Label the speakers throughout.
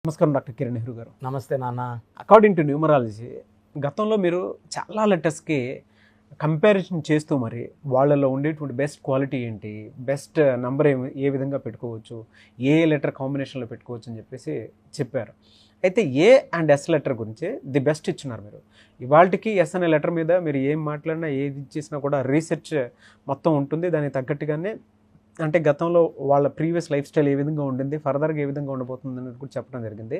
Speaker 1: నమస్కారం డాక్టర్ కిరణ్ నెహ్రూ గారు.
Speaker 2: నమస్తే నాన్న.
Speaker 1: అకార్డింగ్ టు న్యూమరాలజీ గతంలో మీరు చాలా లెటర్స్కి కంపారిజన్ చేస్తూ మరి వాళ్ళలో ఉండేటువంటి బెస్ట్ క్వాలిటీ ఏంటి, బెస్ట్ నంబర్ ఏ విధంగా పెట్టుకోవచ్చు, ఏ లెటర్ కాంబినేషన్లో పెట్టుకోవచ్చు అని చెప్పేసి చెప్పారు. అయితే ఏ అండ్ ఎస్ లెటర్ గురించి ది బెస్ట్ ఇచ్చినారు మీరు. ఇవాళకి ఎస్ అనే లెటర్ మీద మీరు ఏం మాట్లాడినా ఏది ఇచ్చేసినా కూడా రీసెర్చ్ మొత్తం ఉంటుంది. దానికి తగ్గట్టుగానే అంటే గతంలో వాళ్ళ ప్రీవియస్ లైఫ్ స్టైల్ ఏ విధంగా ఉండింది, ఫర్దర్గా ఏ విధంగా ఉండబోతుంది అనేది కూడా చెప్పడం జరిగింది.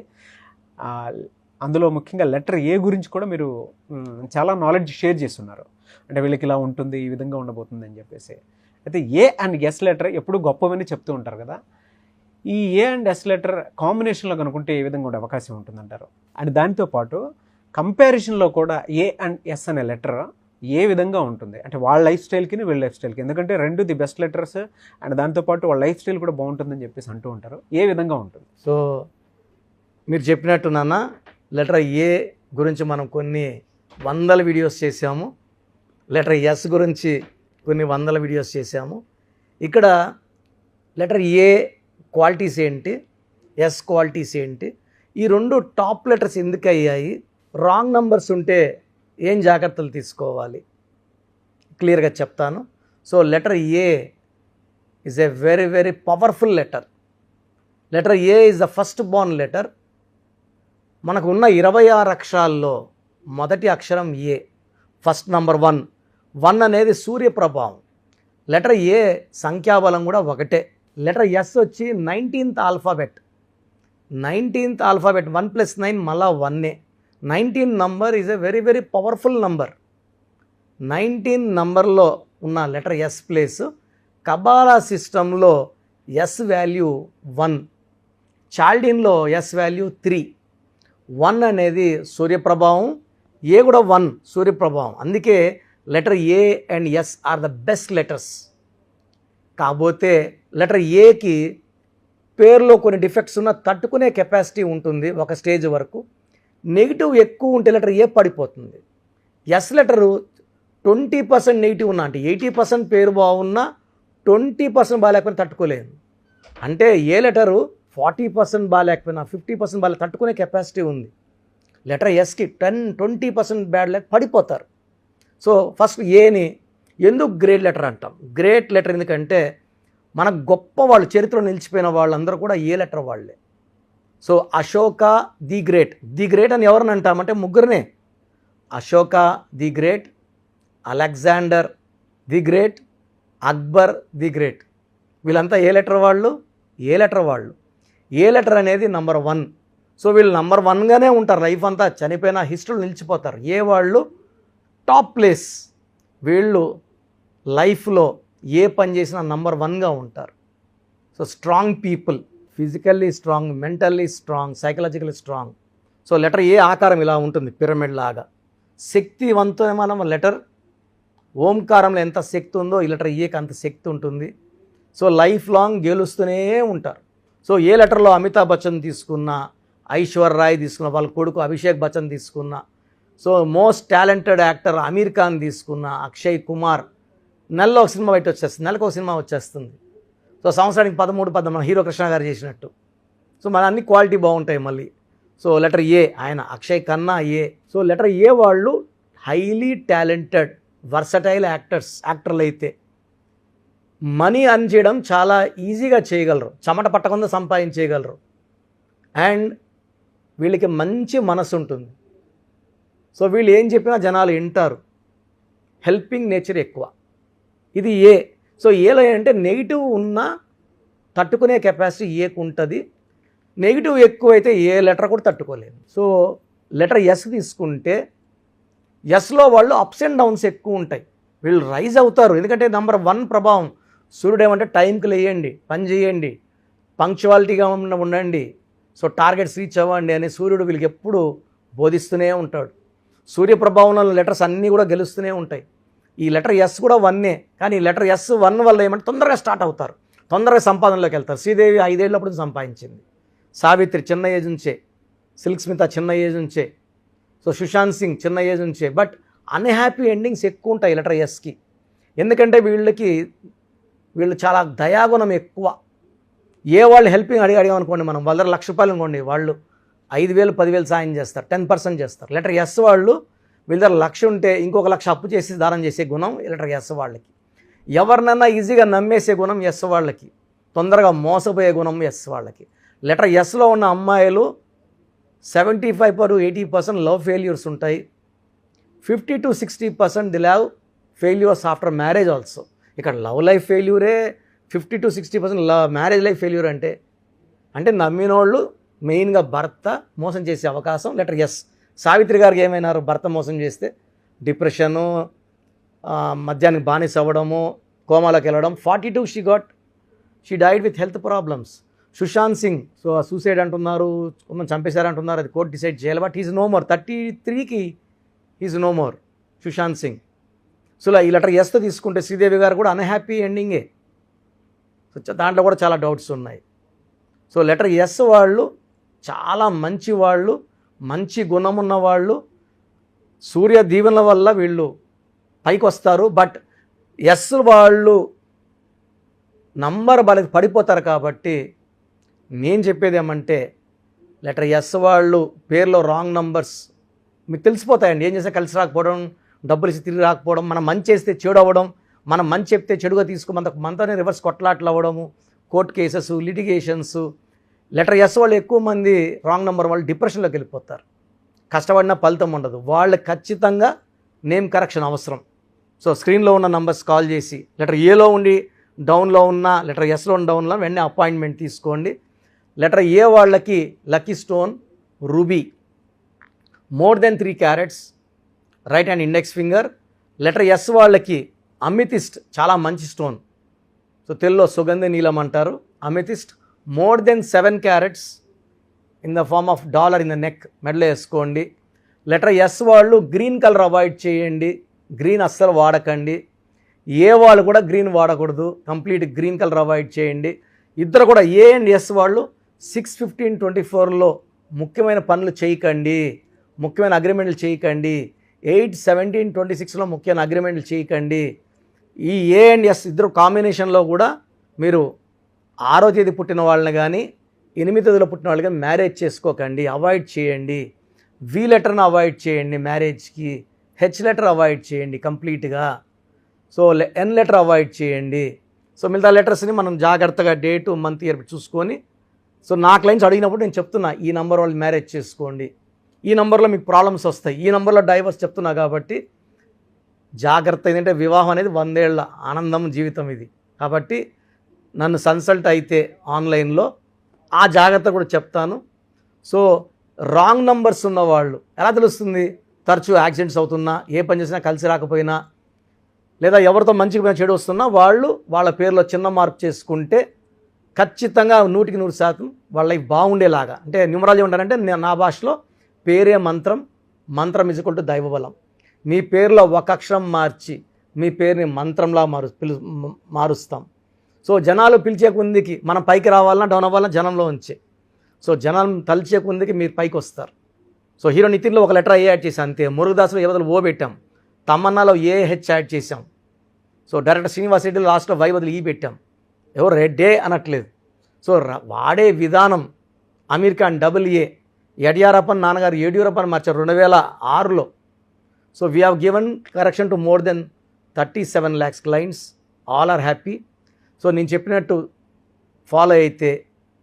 Speaker 1: అందులో ముఖ్యంగా లెటర్ ఏ గురించి కూడా మీరు చాలా నాలెడ్జ్ షేర్ చేస్తున్నారు. అంటే వీళ్ళకి ఇలా ఉంటుంది, ఈ విధంగా ఉండబోతుంది అని చెప్పేసి. అయితే ఏ అండ్ ఎస్ లెటర్ ఎప్పుడు గొప్పవని చెప్తూ ఉంటారు కదా. ఈ ఏ అండ్ ఎస్ లెటర్ కాంబినేషన్లో కనుక్కుంటే ఏ విధంగా ఉండే అవకాశం ఉంటుందంటారు? అండ్ దానితో పాటు కంపారిజన్లో కూడా ఏ అండ్ ఎస్ అనే లెటర్ ఏ విధంగా ఉంటుంది, అంటే వాళ్ళ లైఫ్ స్టైల్కి వీళ్ళ లైఫ్ స్టైల్కి, ఎందుకంటే రెండు ది బెస్ట్ లెటర్స్ అండ్ దాంతోపాటు వాళ్ళ లైఫ్ స్టైల్ కూడా బాగుంటుందని చెప్పేసి అంటూ ఉంటారు. ఏ విధంగా ఉంటుంది?
Speaker 2: సో మీరు చెప్పినట్టు నాన్న, లెటర్ ఏ గురించి మనం కొన్ని వందల వీడియోస్ చేసాము, లెటర్ ఎస్ గురించి కొన్ని వందల వీడియోస్ చేసాము. ఇక్కడ లెటర్ ఏ క్వాలిటీస్ ఏంటి, ఎస్ క్వాలిటీస్ ఏంటి, ఈ రెండు టాప్ లెటర్స్ ఎందుకు అయ్యాయి, రాంగ్ నంబర్స్ ఉంటే ఏం జాగ్రత్తలు తీసుకోవాలి క్లియర్గా చెప్తాను. So letter A is a very very powerful letter. Letter A is the first Born letter. మనకు ఉన్న 26 అక్షరాల్లో మొదటి అక్షరం ఏ, ఫస్ట్ నంబర్ 1 అనేది సూర్యప్రభావం. లెటర్ ఏ సంఖ్యాబలం కూడా ఒకటే. లెటర్ ఎస్ వచ్చి 19th ఆల్ఫాబెట్. 19th ఆల్ఫాబెట్ 1 + 9 మళ్ళా 1. 19 number is a very very powerful number. 19 నంబర్లో ఉన్న లెటర్ ఎస్ ప్లేస్ కబాలా సిస్టంలో ఎస్ వాల్యూ 1, చాల్డిన్లో ఎస్ వాల్యూ 3. 1 అనేది సూర్యప్రభావం, ఏ కూడా 1 సూర్యప్రభావం. అందుకే letter A and S are the best letters. కాకపోతే లెటర్ ఏకి పేరులో కొన్ని డిఫెక్ట్స్ ఉన్న తట్టుకునే కెపాసిటీ ఉంటుంది ఒక స్టేజ్ వరకు. నెగిటివ్ ఎక్కువ ఉంటే లెటర్ ఏ పడిపోతుంది. ఎస్ లెటరు 20% నెగిటివ్ ఉన్నా, అంటే 80% పేరు బాగున్నా 20% బాగాలేకపోయినా తట్టుకోలేదు. అంటే ఏ లెటరు 40% బాగాలేకపోయినా 50% బాగా తట్టుకునే కెపాసిటీ ఉంది. లెటర్ ఎస్కి 10-20% బ్యాడ్ లేక పడిపోతారు. సో ఫస్ట్ ఏని ఎందుకు గ్రేట్ లెటర్ అంటాం? గ్రేట్ లెటర్ ఎందుకంటే మన గొప్ప వాళ్ళు, చరిత్రలో నిలిచిపోయిన వాళ్ళందరూ కూడా ఏ లెటర్ వాళ్ళే. So Ashoka the great. The great అని ఎవరిని అంటామంటే ముగ్గురినే. Ashoka the great, Alexander the great, Akbar the great. వీళ్ళంతా ఏ లెటర్ వాళ్ళు? ఏ లెటర్ వాళ్ళు. ఏ లెటర్ అనేది నంబర్ 1. సో వీళ్ళు నంబర్ 1గానే ఉంటారు లైఫ్ అంతా, చనిపోయిన హిస్టరీలో నిలిచిపోతారు. ఏ వాళ్ళు టాప్ ప్లేస్. వీళ్ళు లైఫ్లో ఏ పని చేసినా నంబర్ 1గా ఉంటారు. So strong people, physically strong, mentally strong, psychologically strong. So letter A ఆకారం ఇలా ఉంటుంది, పిరమిడ్ లాగా. శక్తివంతమైన లెటర్. ఓంకారంలో ఎంత శక్తి ఉందో ఈ లెటర్ ఏకి అంత శక్తి ఉంటుంది. సో లైఫ్ లాంగ్ గెలుస్తూనే ఉంటారు. సో ఏ లెటర్లో అమితాబ్ బచ్చన్ తీసుకున్నా, ఐశ్వర్య రాయ్ తీసుకున్న, వాళ్ళ కొడుకు అభిషేక్ బచ్చన్ తీసుకున్నా, so most talented actor Aamir Khan తీసుకున్న, అక్షయ్ కుమార్, నెలలో ఒక సినిమా బయట వచ్చేస్తుంది, నెలకు ఒక సినిమా వచ్చేస్తుంది. సో సంవత్సరానికి 13 హీరో కృష్ణ గారు చేసినట్టు. సో మన అన్ని క్వాలిటీ బాగుంటాయి మళ్ళీ. సో లెటర్ ఏ, ఆయన అక్షయ్ ఖన్నా ఏ. సో లెటర్ ఏ వాళ్ళు హైలీ టాలెంటెడ్ వర్సటైల్ యాక్టర్లు అయితే మనీ అర్న్ చేయడం చాలా ఈజీగా చేయగలరు, చెమట పట్టకుండా సంపాదించేయగలరు. అండ్ వీళ్ళకి మంచి మనసు ఉంటుంది. సో వీళ్ళు ఏం చెప్పినా జనాలు వింటారు. హెల్పింగ్ నేచర్ ఎక్కువ. ఇది ఏ. సో ఏలో ఏంటంటే నెగిటివ్ ఉన్నా తట్టుకునే కెపాసిటీ ఏకు ఉంటుంది. నెగిటివ్ ఎక్కువైతే ఏ లెటర్ కూడా తట్టుకోలేదు. సో లెటర్ ఎస్ తీసుకుంటే ఎస్లో వాళ్ళు అప్స్ అండ్ డౌన్స్ ఎక్కువ ఉంటాయి. వీళ్ళు రైజ్ అవుతారు, ఎందుకంటే నంబర్ 1 ప్రభావం. సూర్యుడు ఏమంటే టైంకి లేయండి, పని చేయండి, పంక్చువాలిటీగా ఉండండి, సో టార్గెట్స్ రీచ్ అవ్వండి అని సూర్యుడు వీళ్ళకి ఎప్పుడు బోధిస్తూనే ఉంటాడు. సూర్యప్రభావంలో లెటర్స్ అన్నీ కూడా గెలుస్తూనే ఉంటాయి. ఈ లెటర్ ఎస్ కూడా 1, కానీ లెటర్ ఎస్ 1 వల్ల ఏమంటే తొందరగా స్టార్ట్ అవుతారు, తొందరగా సంపాదనలోకి వెళ్తారు. శ్రీదేవి 5 ఏళ్ళప్పుడు సంపాదించింది, సావిత్రి చిన్న ఏజ్ నుంచే, సిల్క్ స్మిత చిన్న ఏజ్ నుంచే, సో సుశాంత్ సింగ్ చిన్న ఏజ్ నుంచే. బట్ అన్హ్యాపీ ఎండింగ్స్ ఎక్కువ ఉంటాయి లెటర్ ఎస్కి. ఎందుకంటే వీళ్ళు చాలా దయాగుణం ఎక్కువ. ఏ వాళ్ళు హెల్పింగ్ అడిగామనుకోండి, మనం వాళ్ళ ₹1,00,000 అనుకోండి, వాళ్ళు 5,000 10,000 సాయం చేస్తారు, 10% చేస్తారు. లెటర్ ఎస్ వాళ్ళు వీళ్ళ దగ్గర 1,00,000 ఉంటే ఇంకొక 1,00,000 అప్పు చేసి దానం చేసే గుణం లెటర్ ఎస్ వాళ్ళకి. ఎవరినన్నా ఈజీగా నమ్మేసే గుణం ఎస్ వాళ్ళకి, తొందరగా మోసపోయే గుణం ఎస్ వాళ్ళకి. లెటర్ ఎస్లో ఉన్న అమ్మాయిలు 75-80% లవ్ ఫెయిల్యూర్స్ ఉంటాయి. 50-60% the love failures after marriage also. ఇక్కడ లవ్ లైఫ్ ఫెయిల్యూరే 50-60% మ్యారేజ్ లైఫ్ ఫెయిల్యూర్ అంటే నమ్మినోళ్ళు మెయిన్గా భర్త మోసం చేసే అవకాశం లెటర్ ఎస్. సావిత్రి గారికి ఏమైనారు, భర్త మోసం చేస్తే డిప్రెషను, మద్యానికి బానిస అవ్వడము, కోమాలోకి వెళ్ళడం. 42 she died with health problems. Sushant Singh suicide అంటున్నారు, చంపేశారంటున్నారు, అది కోర్టు డిసైడ్ చేయాలి. బట్ ఈజ్ నో మోర్, 33కి is no more Sushant Singh. So ఈ లెటర్ ఎస్తో తీసుకుంటే శ్రీదేవి గారు కూడా అన్హ్యాపీ ఎండింగే. సో దాంట్లో కూడా చాలా డౌట్స్ ఉన్నాయి. సో లెటర్ ఎస్ వాళ్ళు చాలా మంచి వాళ్ళు, మంచి గుణం ఉన్న వాళ్ళు. సూర్య దీవెనల వల్ల వీళ్ళు పైకి వస్తారు. బట్ ఎస్ వాళ్ళు నంబర్ పడిపోతారు. కాబట్టి నేను చెప్పేది ఏమంటే లెటర్ ఎస్ వాళ్ళు పేర్లో రాంగ్ నంబర్స్ మీకు తెలిసిపోతాయండి. ఏం చేస్తే కలిసి రాకపోవడం, డబ్బులు ఇచ్చి తిరిగి రాకపోవడం, మనం మంచి చేస్తే చెడు అవ్వడం, మనం మంచి చెప్తే చెడుగా మనతోనే రివర్స్ కొట్లాట్లు అవ్వడము, court cases, litigations. Letter S వాళ్ళు ఎక్కువ మంది రాంగ్ నెంబర్ వాళ్ళు డిప్రెషన్లోకి వెళ్ళిపోతారు. కష్టపడినా ఫలితం ఉండదు. వాళ్ళకి ఖచ్చితంగా నేమ్ కరెక్షన్ అవసరం. సో స్క్రీన్లో ఉన్న నంబర్స్ కాల్ చేసి లెటర్ ఏలో ఉండి డౌన్లో ఉన్న, లెటర్ ఎస్లో ఉన్న డౌన్లో వెంటనే అపాయింట్మెంట్ తీసుకోండి. లెటర్ ఏ వాళ్ళకి lucky stone ruby, more than 3 carats, right hand index finger. Letter S వాళ్ళకి అమితిస్ట్, చాలా మంచి స్టోన్. సో తెలుగులో సుగంధ నీలం అంటారు. Amethyst more than 7 carats in the form of dollar in the neck, మెడలో వేసుకోండి. లెటర్ ఎస్ వాళ్ళు గ్రీన్ కలర్ అవాయిడ్ చేయండి, గ్రీన్ అస్సలు వాడకండి. ఏ వాళ్ళు కూడా గ్రీన్ వాడకూడదు, కంప్లీట్ గ్రీన్ కలర్ అవాయిడ్ చేయండి. ఇద్దరు కూడా ఏ అండ్ ఎస్ వాళ్ళు 6/15/24లో ముఖ్యమైన పనులు చేయకండి, ముఖ్యమైన అగ్రిమెంట్లు చేయకండి. 8/17/26లో ముఖ్యమైన అగ్రిమెంట్లు చేయకండి. ఈ ఏ అండ్ ఎస్ ఇద్దరు కాంబినేషన్లో కూడా మీరు 6వ తేదీ పుట్టిన వాళ్ళని కానీ 8వ తేదీలో పుట్టిన వాళ్ళు కానీ మ్యారేజ్ చేసుకోకండి, అవాయిడ్ చేయండి. వి లెటర్ని అవాయిడ్ చేయండి మ్యారేజ్కి. హెచ్ లెటర్ అవాయిడ్ చేయండి కంప్లీట్గా. సో ఎన్ లెటర్ అవాయిడ్ చేయండి. సో మిగతా లెటర్స్ని మనం జాగ్రత్తగా డేటు, మంత్, ఇయర్ చూసుకొని. సో నా క్లయింట్స్ అడిగినప్పుడు నేను చెప్తున్నా, ఈ నెంబర్ వాళ్ళు మ్యారేజ్ చేసుకోండి, ఈ నెంబర్లో మీకు ప్రాబ్లమ్స్ వస్తాయి, ఈ నెంబర్లో డైవర్స్ చెప్తున్నా. కాబట్టి జాగ్రత్త. ఏంటంటే వివాహం అనేది 100 ఏళ్ల ఆనందం జీవితం ఇది. కాబట్టి నన్ను కన్సల్ట్ అయితే ఆన్లైన్లో ఆ జాగ్రత్త కూడా చెప్తాను. సో రాంగ్ నంబర్స్ ఉన్నవాళ్ళు ఎలా తెలుస్తుంది? తరచూ యాక్సిడెంట్స్ అవుతున్నా, ఏ పని చేసినా కలిసి రాకపోయినా, లేదా ఎవరితో మంచిగా చెడు వస్తున్నా వాళ్ళు వాళ్ళ పేరులో చిన్న మార్పు చేసుకుంటే ఖచ్చితంగా 100% వాళ్ళ లైఫ్ బాగుండేలాగా. అంటే న్యూమరాలజీ ఉంటారంటే నా భాషలో పేరే మంత్రం, మంత్రం ఈక్వల్ టు దైవబలం. మీ పేరులో ఒక అక్షరం మార్చి మీ పేరుని మంత్రంలా మారుస్తాం. సో జనాలు పిలిచే కొందికి మనం పైకి రావాలన్నా డౌన్ అవ్వాలన్నా జనంలో ఉంచే. సో జనం తలిచే కొందికి మీరు పైకి వస్తారు. సో హీరో నితిన్లో ఒక లెటర్ ఏ యాడ్ చేసాం అంతే. మురుగదాసులో ఏ బదులు ఓ పెట్టాం, తమన్నాలో ఏ హెచ్ యాడ్ చేసాం. సో డైరెక్టర్ శ్రీనివాస్ రెడ్డిలో లాస్ట్లో వై బదులు ఈ పెట్టాం. ఎవరు రెడ్డే అనట్లేదు. సో వాడే విధానం. అమీర్ ఖాన్ AA, యడియూరప్పన్ నాన్నగారు యడియూరప్పని మార్చారు 2006లో. So we have given correction to more than 37 lakhs clients. All are happy. So నేను చెప్పినట్టు ఫాలో అయితే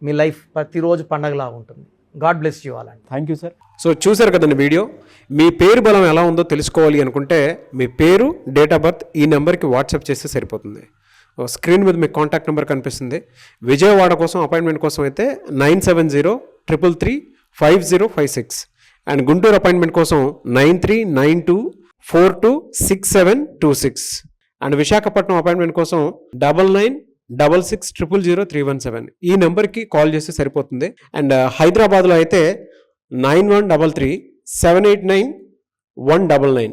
Speaker 2: మీ లైఫ్ ప్రతిరోజు పండగలా ఉంటుంది. గాడ్ బ్లెస్ యూ ఆల్ అండి.
Speaker 1: Thank you sir. సో చూసారు కదండి వీడియో. మీ పేరు బలం ఎలా ఉందో తెలుసుకోవాలి అనుకుంటే మీ పేరు, డేట్ ఆఫ్ బర్త్ ఈ నెంబర్కి వాట్సాప్ చేస్తే సరిపోతుంది. స్క్రీన్ మీద మీకు కాంటాక్ట్ నెంబర్ కనిపిస్తుంది. విజయవాడ కోసం అపాయింట్మెంట్ కోసం అయితే 9703335056 అండ్ గుంటూరు అపాయింట్మెంట్ కోసం 9392426726 అండ్ విశాఖపట్నం అపాయింట్మెంట్ కోసం 9966000317 ఈ నెంబర్కి కాల్ చేస్తే సరిపోతుంది. అండ్ హైదరాబాద్లో అయితే 9133789199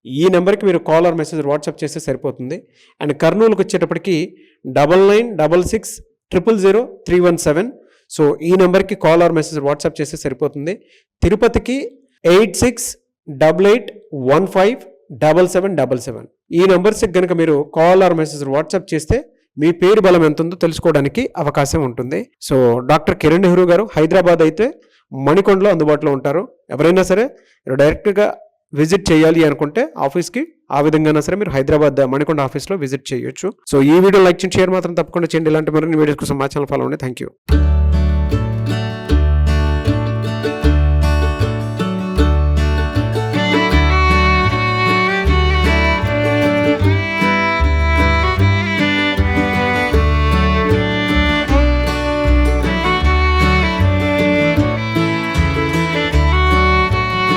Speaker 1: ఈ నెంబర్కి మీరు కాల్ ఆర్ మెసేజ్ వాట్సాప్ చేస్తే సరిపోతుంది. అండ్ కర్నూలుకి వచ్చేటప్పటికి 9966000317 సో ఈ నెంబర్కి కాల్ ఆర్ మెసేజ్ వాట్సాప్ చేస్తే సరిపోతుంది. తిరుపతికి 8688157777 ఈ నెంబర్స్కి కనుక మీరు కాల్ ఆర్ మెసేజ్ వాట్సాప్ చేస్తే మీ పేరు బలం ఎంత ఉందో తెలుసుకోవడానికి అవకాశం ఉంటుంది. సో డాక్టర్ కిరణ్ నెహ్రూ గారు హైదరాబాద్ అయితే మణికొండలో అందుబాటులో ఉంటారు. ఎవరైనా సరే మీరు డైరెక్ట్గా విజిట్ చేయాలి అనుకుంటే ఆఫీస్కి, ఆ విధంగా సరే మీరు హైదరాబాద్ మణికొండ ఆఫీస్లో విజిట్ చేయొచ్చు. సో ఈ వీడియో లైక్ చేయండి, షేర్ మాత్రం తప్పకుండా చేయండి. ఇలాంటి మరిన్ని వీడియోస్ కోసం మా ఛానల్ ఫాలో అవ్వండి. Thank you.